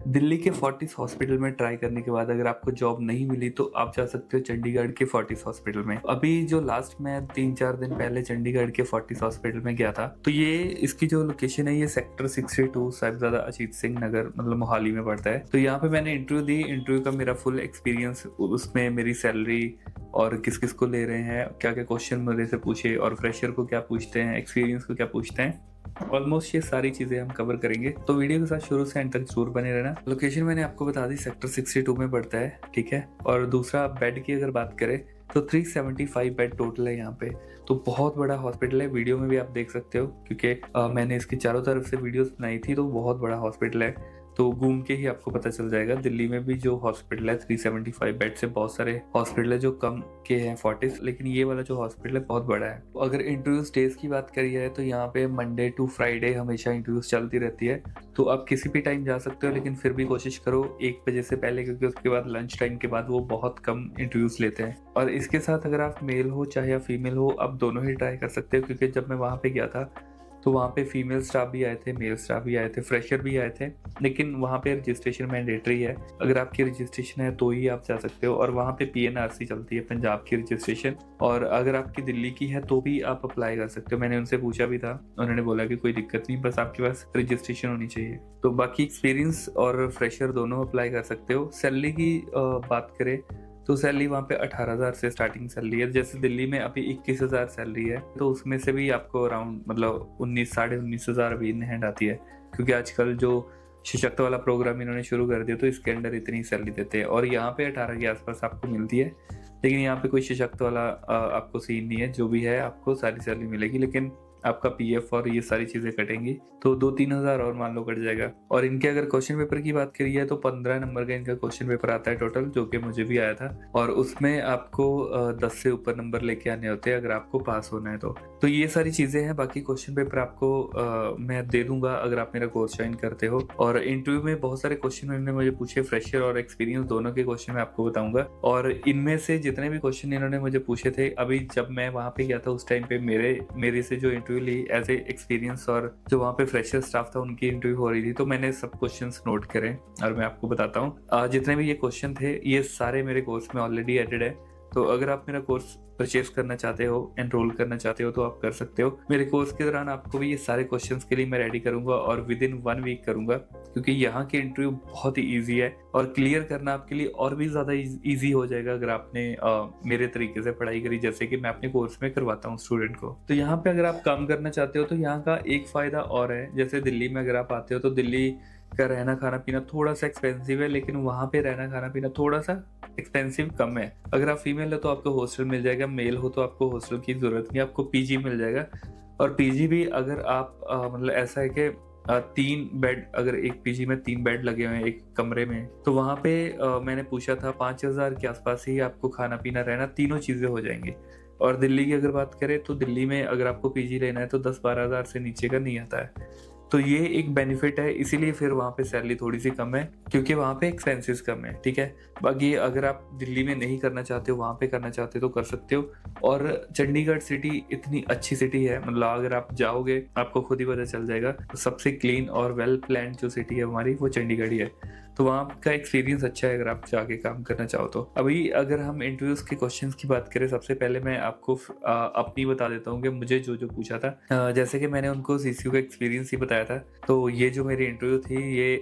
दिल्ली के Fortis hospital में try करने के बाद अगर आपको जॉब नहीं मिली तो आप जा सकते हो चंडीगढ़ के फोर्टिस हॉस्पिटल में। अभी जो लास्ट मैं 3-4 दिन पहले चंडीगढ़ के फोर्टिस हॉस्पिटल में गया था, तो ये इसकी जो लोकेशन है ये सेक्टर 62 साहिबजादा अजीत सिंह नगर मतलब मोहाली में पड़ता है। तो यहाँ पे मैंने इंटरव्यू दी। इंटरव्यू का मेरा फुल एक्सपीरियंस, उसमें मेरी सैलरी और किस किस को ले रहे हैं, क्या क्या क्वेश्चन मेरे से पूछे और फ्रेशर को क्या पूछते हैं, एक्सपीरियंस को क्या पूछते हैं, ऑलमोस्ट ये सारी चीजें हम कवर करेंगे। तो वीडियो के साथ शुरू से एंड तक जरूर बने रहना। लोकेशन मैंने आपको बता दी, सेक्टर 62 में पड़ता है, ठीक है। और दूसरा, बेड की अगर बात करें तो 375 बेड टोटल है यहाँ पे। तो बहुत बड़ा हॉस्पिटल है, वीडियो में भी आप देख सकते हो क्योंकि मैंने इसकी चारों तरफ से वीडियोस बनाई थी। तो बहुत बड़ा हॉस्पिटल है, तो घूम के ही आपको पता चल जाएगा। दिल्ली में भी जो हॉस्पिटल है 375 बेड से बहुत सारे हॉस्पिटल है जो कम के हैं फोर्टिस, लेकिन ये वाला जो हॉस्पिटल है बहुत बड़ा है। अगर इंटरव्यू डेज की बात करी है तो यहाँ पे मंडे टू फ्राइडे हमेशा इंटरव्यूज चलती रहती है। तो आप किसी भी टाइम जा सकते हो, लेकिन फिर भी कोशिश करो 1 बजे से पहले, क्योंकि उसके बाद लंच टाइम के बाद वो बहुत कम इंटरव्यूज लेते हैं। और इसके साथ अगर आप मेल हो चाहे या फीमेल हो, आप दोनों ही ट्राई कर सकते हो, क्योंकि जब मैं वहाँ पे गया था तो वहाँ पे फीमेल स्टाफ भी आए थे, मेल स्टाफ भी आए थे, फ्रेशर भी आए थे। लेकिन वहाँ पे रजिस्ट्रेशन मैंडेटरी है, अगर आपकी रजिस्ट्रेशन है तो ही आप जा सकते हो। और वहाँ पे पीएनआरसी चलती है, पंजाब की रजिस्ट्रेशन। और अगर आपकी दिल्ली की है तो भी आप अप्लाई कर सकते हो। मैंने उनसे पूछा भी था, उन्होंने बोला कि कोई दिक्कत नहीं, बस आपके पास रजिस्ट्रेशन होनी चाहिए। तो बाकी एक्सपीरियंस और फ्रेशर दोनों अप्लाई कर सकते हो। सैलरी की बात करें तो सैलरी वहाँ पे 18,000 से स्टार्टिंग सैलरी है। जैसे दिल्ली में अभी 21,000 सैलरी है, तो उसमें से भी आपको अराउंड मतलब 19 साढ़े 19,000 अभी इन हैंड आती है, क्योंकि आजकल जो सशक्त वाला प्रोग्राम इन्होंने शुरू कर दिया तो इसके अंडर इतनी सैलरी देते हैं। और यहाँ पे 18 के आसपास आपको मिलती है, लेकिन यहाँ पे कोई सशक्त वाला आपको सीन नहीं है। जो भी है आपको सारी सैलरी मिलेगी, लेकिन आपका पीएफ और ये सारी चीजें कटेंगी, तो 2-3 हजार और मान लो कट जाएगा। और इनके अगर क्वेश्चन पेपर की बात करी है तो 15 नंबर का इनका क्वेश्चन पेपर आता है टोटल, जो कि मुझे भी आया था। और उसमें आपको 10 से ऊपर नंबर लेके आने होते हैं अगर आपको पास होना है तो ये सारी चीजें हैं। बाकी क्वेश्चन पेपर आपको मैं दे दूंगा अगर आप मेरा कोर्स ज्वाइन करते हो। और इंटरव्यू में बहुत सारे क्वेश्चन इन्होंने मुझे पूछे, फ्रेशर और एक्सपीरियंस दोनों के क्वेश्चन मैं आपको बताऊंगा। और इनमें से जितने भी क्वेश्चन इन्होंने मुझे पूछे थे, अभी जब मैं वहां पे गया था उस टाइम पे मेरे से जो इंटरव्यू ली एज ए एक्सपीरियंस, और जो वहाँ पे फ्रेशर स्टाफ था उनकी इंटरव्यू हो रही थी, तो मैंने सब क्वेश्चंस नोट करे और मैं आपको बताता हूँ। जितने भी ये क्वेश्चन थे ये सारे मेरे कोर्स में ऑलरेडी एडेड है। तो अगर आप मेरा कोर्स परचेज करना चाहते हो, एनरोल करना चाहते हो, तो आप कर सकते हो। मेरे कोर्स के दौरान आपको भी ये सारे क्वेश्चंस के लिए मैं रेडी करूंगा और विद इन 1 वीक करूंगा, क्योंकि यहाँ के इंटरव्यू बहुत ही ईजी है और क्लियर करना आपके लिए और भी ज्यादा ईजी हो जाएगा अगर आपने मेरे तरीके से पढ़ाई करी, जैसे कि मैं अपने कोर्स में करवाता हूँ स्टूडेंट को। तो यहाँ पे अगर आप काम करना चाहते हो तो यहाँ का एक फायदा और है, जैसे दिल्ली में अगर आप आते हो तो दिल्ली का रहना खाना पीना थोड़ा सा एक्सपेंसिव है, लेकिन वहाँ पे रहना खाना पीना थोड़ा सा एक्सपेंसिव कम है। अगर आप फीमेल हो तो आपको हॉस्टल मिल जाएगा, मेल हो तो आपको हॉस्टल की जरूरत नहीं, आपको पीजी मिल जाएगा। और पीजी भी अगर आप मतलब ऐसा है कि 3 बेड, अगर एक पीजी में 3 बेड लगे हुए हैं एक कमरे में, तो वहाँ पे मैंने पूछा था 5,000 के आसपास ही आपको खाना पीना रहना तीनों चीजें हो जाएंगी। और दिल्ली की अगर बात करें तो दिल्ली में अगर आपको पीजी लेना है तो 10-12 हजार से नीचे का नहीं आता है। तो ये एक बेनिफिट है, इसीलिए फिर वहाँ पे सैलरी थोड़ी सी कम है, क्योंकि वहाँ पे एक्सपेंसेस कम है, ठीक है। बाकी अगर आप दिल्ली में नहीं करना चाहते हो, वहाँ पे करना चाहते हो तो कर सकते हो। और चंडीगढ़ सिटी इतनी अच्छी सिटी है, मतलब अगर आप जाओगे आपको खुद ही पता चल जाएगा। तो सबसे क्लीन और वेल प्लान जो सिटी है हमारी, वो चंडीगढ़ ही है। तो वहाँ का एक्सपीरियंस अच्छा है अगर आप जाके काम करना चाहो तो। अभी अगर हम इंटरव्यूज के क्वेश्चंस की बात करें, सबसे पहले मैं आपको अपनी बता देता हूँ कि मुझे जो जो पूछा था। जैसे कि मैंने उनको सीसीयू का एक्सपीरियंस ही बताया था, तो ये जो मेरी इंटरव्यू थी ये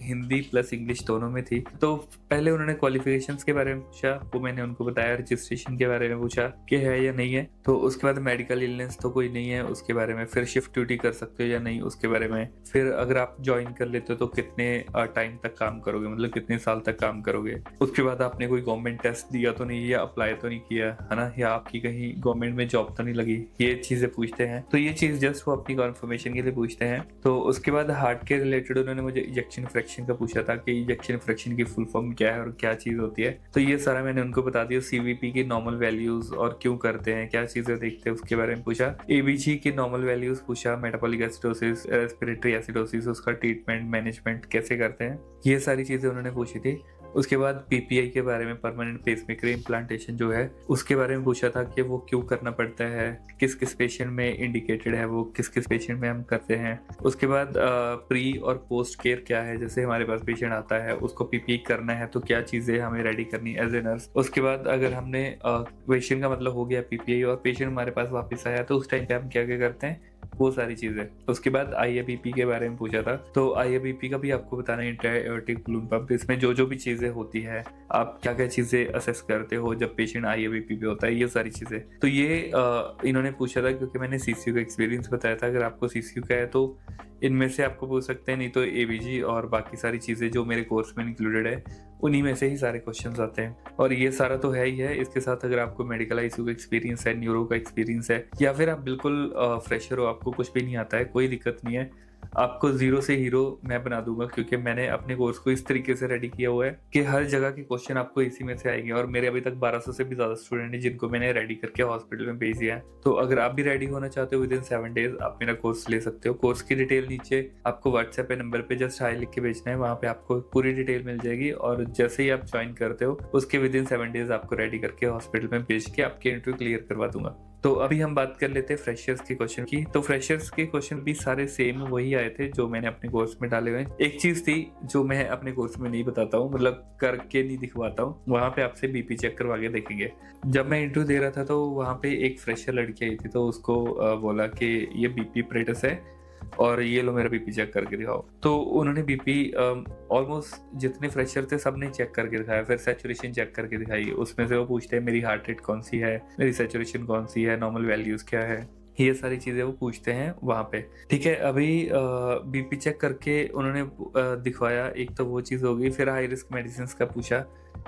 हिंदी प्लस इंग्लिश दोनों में थी। तो पहले उन्होंने क्वालिफिकेशंस के बारे में पूछा, वो मैंने उनको बताया। रजिस्ट्रेशन के बारे में पूछा कि है या नहीं है, तो उसके बाद मेडिकल इलनेस तो कोई नहीं है उसके बारे में, फिर शिफ्ट ड्यूटी कर सकते हो या नहीं उसके बारे में, फिर अगर आप ज्वाइन कर लेते हो तो कितने टाइम तक काम करोगे, मतलब कितने साल तक काम करोगे। उसके बाद आपने कोई गवर्नमेंट टेस्ट दिया तो नहीं, या अप्लाई तो नहीं किया है ना, या आपकी कहीं गवर्नमेंट में जॉब तो नहीं लगी, ये चीजें पूछते हैं। तो ये चीज जस्ट वो अपनी कंफर्मेशन के लिए पूछते हैं। तो उसके बाद हार्ट के रिलेटेड उन्होंने मुझे इजेक्शन फ्रैक्शन का पूछा था कि इजेक्शन फ्रैक्शन की फुल फॉर्म क्या है और क्या चीज होती है। तो ये सारा मैंने उनको बता दिया। सीवीपी की नॉर्मल वैल्यूज और क्यों करते हैं, क्या चीजें देखते हैं, उसके बारे में पूछा। एबीजी की नॉर्मल वैल्यूज पूछा, मेटाबॉलिक एसिडोसिस, रेस्पिरेटरी एसिडोसिस, उसका ट्रीटमेंट मैनेजमेंट कैसे करते हैं, ये सारी चीजें उन्होंने पूछी थी। उसके बाद पीपीआई के बारे में, परमानेंट पेसमेकर इम्प्लांटेशन जो है उसके बारे में पूछा था कि वो क्यों करना पड़ता है, किस किस पेशेंट में इंडिकेटेड है, वो किस किस पेशेंट में हम करते हैं। उसके बाद प्री और पोस्ट केयर क्या है, जैसे हमारे पास पेशेंट आता है उसको पीपीई करना है तो क्या चीज़ें हमें रेडी करनी एज ए नर्स। उसके बाद अगर हमने पेशेंट का मतलब हो गया पीपीआई और पेशेंट हमारे पास वापस आया तो उस टाइम पे हम क्या क्या करते हैं, वो सारी चीजें। उसके बाद आईएबीपी के बारे में पूछा था, तो आईएबीपी का भी आपको बताना है, इंट्रा-एओर्टिक बलून पंप। इसमें जो जो भी चीजें होती है, आप क्या क्या चीजें असेस करते हो जब पेशेंट आईएबीपी पे होता है, ये सारी चीजें। तो ये इन्होंने पूछा था क्योंकि मैंने सीसीयू का एक्सपीरियंस बताया था। अगर आपको सीसीयू का है तो इनमें से आपको पूछ सकते हैं, नहीं तो एबीजी और बाकी सारी चीजें जो मेरे कोर्स में इंक्लूडेड है उन्हीं में से ही सारे क्वेश्चंस आते हैं। और ये सारा तो है ही है, इसके साथ अगर आपको मेडिकल आईसीयू का एक्सपीरियंस है, न्यूरो का एक्सपीरियंस है, या फिर आप बिल्कुल फ्रेशर हो, आपको कुछ भी नहीं आता है, कोई दिक्कत नहीं है। आपको जीरो से हीरो मैं बना दूंगा क्योंकि मैंने अपने कोर्स को इस तरीके से रेडी किया हुआ है कि हर जगह के क्वेश्चन आपको इसी में से आएंगे। और मेरे अभी तक 1200 से भी ज्यादा स्टूडेंट हैं जिनको मैंने रेडी करके हॉस्पिटल में भेज दिया है। तो अगर आप भी रेडी होना चाहते हो विदिन 7 डेज, आप मेरा कोर्स ले सकते हो। कोर्स की डिटेल नीचे आपको व्हाट्सएप पे नंबर पे जस्ट हाई लिख के भेजना है, वहाँ पे आपको पूरी डिटेल मिल जाएगी। और जैसे ही आप ज्वाइन करते हो उसके विदिन 7 डेज आपको रेडी करके हॉस्पिटल में भेज के आपके इंटरव्यू क्लियर करवा दूंगा। तो अभी हम बात कर लेते हैं फ्रेशर्स के क्वेश्चन की। तो फ्रेशर्स के क्वेश्चन भी सारे सेम वही आए थे जो मैंने अपने कोर्स में डाले हुए हैं। एक चीज थी जो मैं अपने कोर्स में नहीं बताता हूँ, मतलब करके नहीं दिखवाता हूँ, वहां पे आपसे बीपी चेक करवा के देखेंगे। जब मैं इंटरव्यू दे रहा था तो वहां पे एक फ्रेशर लड़की आई थी, तो उसको बोला कि ये बीपी प्रेटस है और ये लो मेरा बीपी चेक करके दिखाओ। तो उन्होंने बीपी ऑलमोस्ट जितने फ्रेशर थे सबने चेक करके दिखाया, फिर सैचुरेशन चेक करके दिखाई। उसमें से वो पूछते हैं मेरी हार्ट रेट कौन सी है, मेरी सैचुरेशन कौन सी है, नॉर्मल वैल्यूज क्या है, ये सारी चीजें वो पूछते हैं वहां पे। ठीक है, अभी बीपी चेक करके उन्होंने दिखवाया, एक तो वो चीज हो गई। फिर हाई रिस्क मेडिसिन का पूछा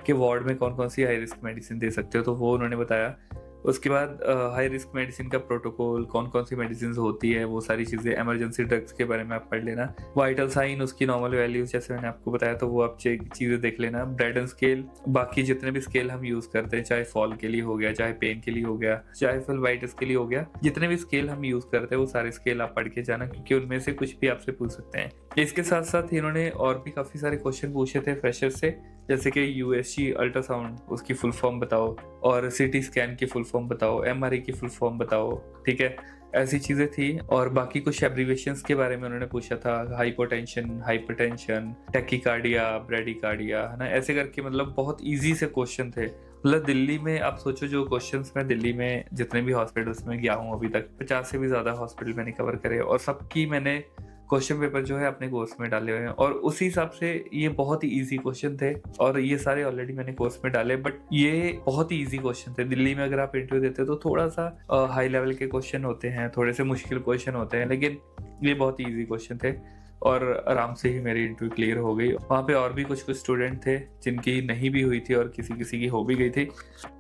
कि वार्ड में कौन कौन सी हाई रिस्क मेडिसिन दे सकते हो, तो वो उन्होंने बताया। उसके बाद हाई रिस्क मेडिसिन का प्रोटोकॉल, कौन कौन सी मेडिसिन होती है, वो सारी चीज़ें, इमरजेंसी ड्रग्स के बारे में आप पढ़ लेना। वाइटल साइन उसकी नॉर्मल वैल्यूज जैसे मैंने आपको बताया, तो वो आप चीज़ें देख लेना। ब्रेडन स्केल, बाकी जितने भी स्केल हम यूज़ करते हैं, चाहे फॉल के लिए हो गया, चाहे पेन के लिए हो गया, चाहे फिर वाइटस के लिए हो गया, जितने भी स्केल हम यूज़ करते हैं वो सारे स्केल आप पढ़ के जाना क्योंकि उनमें से कुछ भी आपसे पूछ सकते हैं। इसके साथ साथ इन्होंने और भी काफ़ी सारे क्वेश्चन पूछे थे फ्रेशर से, जैसे कि यूएसजी अल्ट्रासाउंड उसकी फुल फॉर्म बताओ, और सीटी स्कैन की फुल फॉर्म बताओ, एमआरआई की फुल फॉर्म बताओ। ठीक है, ऐसी चीजें थी। और बाकी कुछ एब्रीवेशंस के बारे में उन्होंने पूछा था, हाइपोटेंशन, हाइपरटेंशन, टैकीकार्डिया, ब्रेडिकार्डिया, है ना, ऐसे करके। मतलब बहुत इजी से क्वेश्चन थे। मतलब दिल्ली में आप सोचो, जो क्वेश्चंस मैं दिल्ली में जितने भी हॉस्पिटल्स में गया हूँ अभी तक, 50 से भी ज्यादा हॉस्पिटल मैंने कवर करे और सबकी मैंने क्वेश्चन पेपर जो है अपने कोर्स में डाले हुए हैं। और उसी हिसाब से ये बहुत ही इजी क्वेश्चन थे और ये सारे ऑलरेडी मैंने कोर्स में डाले, बट ये बहुत ही इजी क्वेश्चन थे। दिल्ली में अगर आप इंटरव्यू देते हो तो थोड़ा सा हाई लेवल के क्वेश्चन होते हैं, थोड़े से मुश्किल क्वेश्चन होते हैं, लेकिन ये बहुत ही इजी क्वेश्चन थे और आराम से ही मेरी इंटरव्यू क्लियर हो गई। वहाँ पे और भी कुछ कुछ स्टूडेंट थे जिनकी नहीं भी हुई थी और किसी किसी की हो भी गई थी।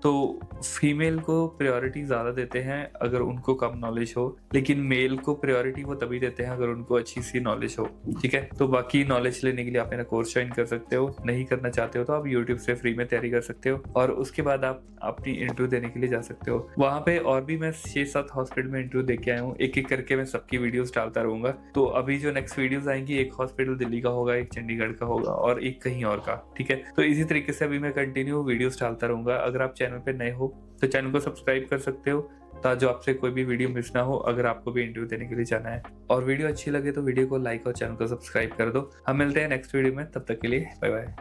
तो फीमेल को प्रायोरिटी ज़्यादा देते हैं अगर उनको कम नॉलेज हो, लेकिन मेल को प्रायोरिटी वो तभी देते हैं अगर उनको अच्छी सी नॉलेज हो। ठीक है, तो बाकी नॉलेज लेने के लिए आप मेरा कोर्स ज्वाइन कर सकते हो, नहीं करना चाहते हो तो आप यूट्यूब से फ्री में तैयारी कर सकते हो और उसके बाद आप अपनी इंटरव्यू देने के लिए जा सकते हो। वहाँ पे और भी मैं 6-7 हॉस्पिटल में इंटरव्यू दे के आया हूँ, एक एक करके मैं सबकी वीडियोस डालता रहूंगा। तो अभी जो नेक्स्ट वीडियोस आएंगी, एक हॉस्पिटल दिल्ली का होगा, एक चंडीगढ़ का होगा और एक कहीं और का। ठीक है, तो इसी तरीके से अभी मैं कंटिन्यू वीडियोस डालता रहूंगा। अगर आप चैनल पे नए हो तो चैनल को सब्सक्राइब कर सकते हो ताकि आपसे कोई भी वीडियो मिस ना हो अगर आपको भी इंटरव्यू देने के लिए जाना है। और वीडियो अच्छी लगे तो वीडियो को लाइक और चैनल को सब्सक्राइब कर दो। हम मिलते हैं नेक्स्ट वीडियो में, तब तक के लिए बाय बाय।